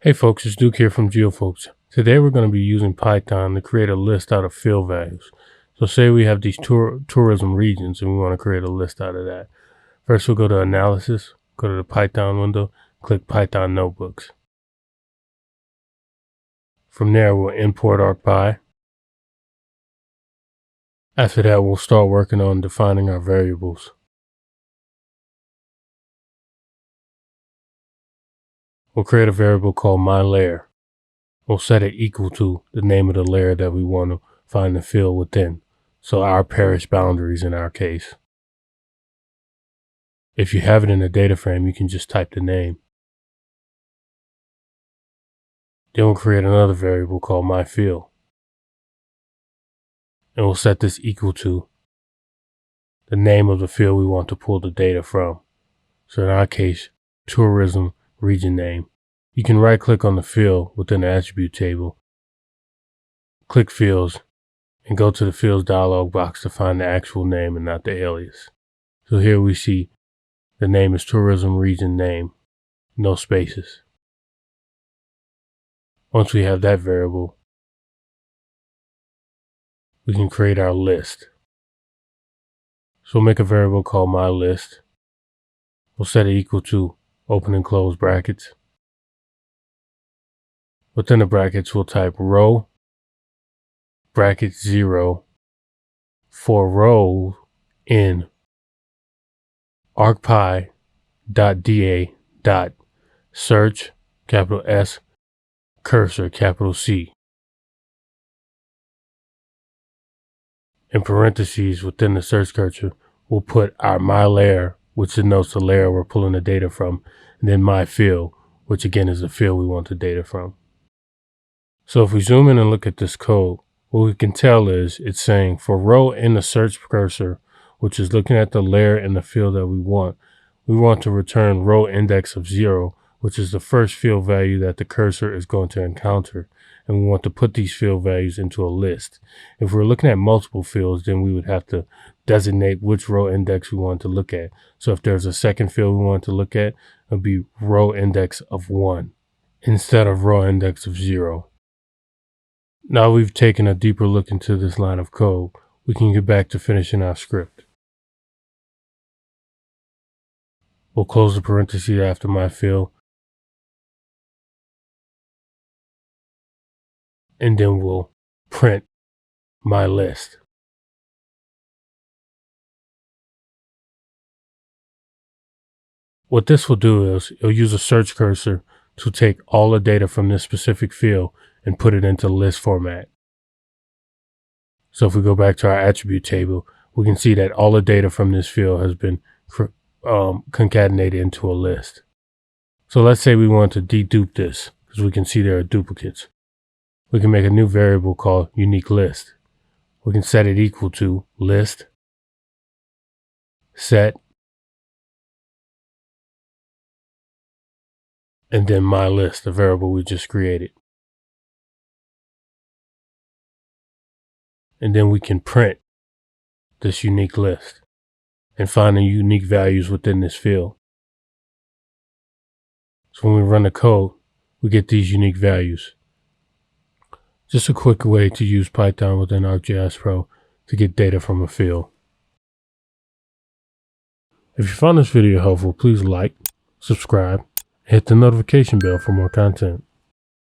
Hey folks, it's Duke here from GeoFolks. Today we're going to be using Python to create a list out of field values. So say we have these tourism regions and we want to create a list out of that. First we'll go to Analysis, go to the Python window, click Python Notebooks. From there we'll import Arcpy. After that we'll start working on defining our variables. We'll create a variable called myLayer. We'll set it equal to the name of the layer that we want to find the field within. So our parish boundaries in our case. If you have it in a data frame, you can just type the name. Then we'll create another variable called myField. And we'll set this equal to the name of the field we want to pull the data from. So in our case, tourism region name. You can right click on the field within the attribute table, click fields, and go to the fields dialog box to find the actual name and not the alias. So here we see the name is tourism region name, no spaces. Once we have that variable, we can create our list. So we'll make a variable called myList. We'll set it equal to open and close brackets. Within the brackets, we'll type row, bracket 0, for row in arcpy.da.search, capital S, cursor, capital C. In parentheses within the search cursor, we'll put our myLayer, which denotes the layer we're pulling the data from, and then myField, which again is the field we want the data from. So if we zoom in and look at this code, what we can tell is it's saying for row in the search cursor, which is looking at the layer in the field that we want to return row index of 0, which is the first field value that the cursor is going to encounter. And we want to put these field values into a list. If we're looking at multiple fields, then we would have to designate which row index we want to look at. So if there's a second field we want to look at, it would be row index of 1 instead of row index of 0. Now we've taken a deeper look into this line of code, we can get back to finishing our script. We'll close the parentheses after myField, and then we'll print myList. What this will do is it'll use a search cursor to take all the data from this specific field and put it into list format. So if we go back to our attribute table, we can see that all the data from this field has been concatenated into a list. So let's say we want to dedupe this, because we can see there are duplicates. We can make a new variable called unique list. We can set it equal to list, set, and then myList, the variable we just created. And then we can print this unique list and find the unique values within this field. So when we run the code, we get these unique values. Just a quick way to use Python within ArcGIS Pro to get data from a field. If you found this video helpful, please like, subscribe, and hit the notification bell for more content.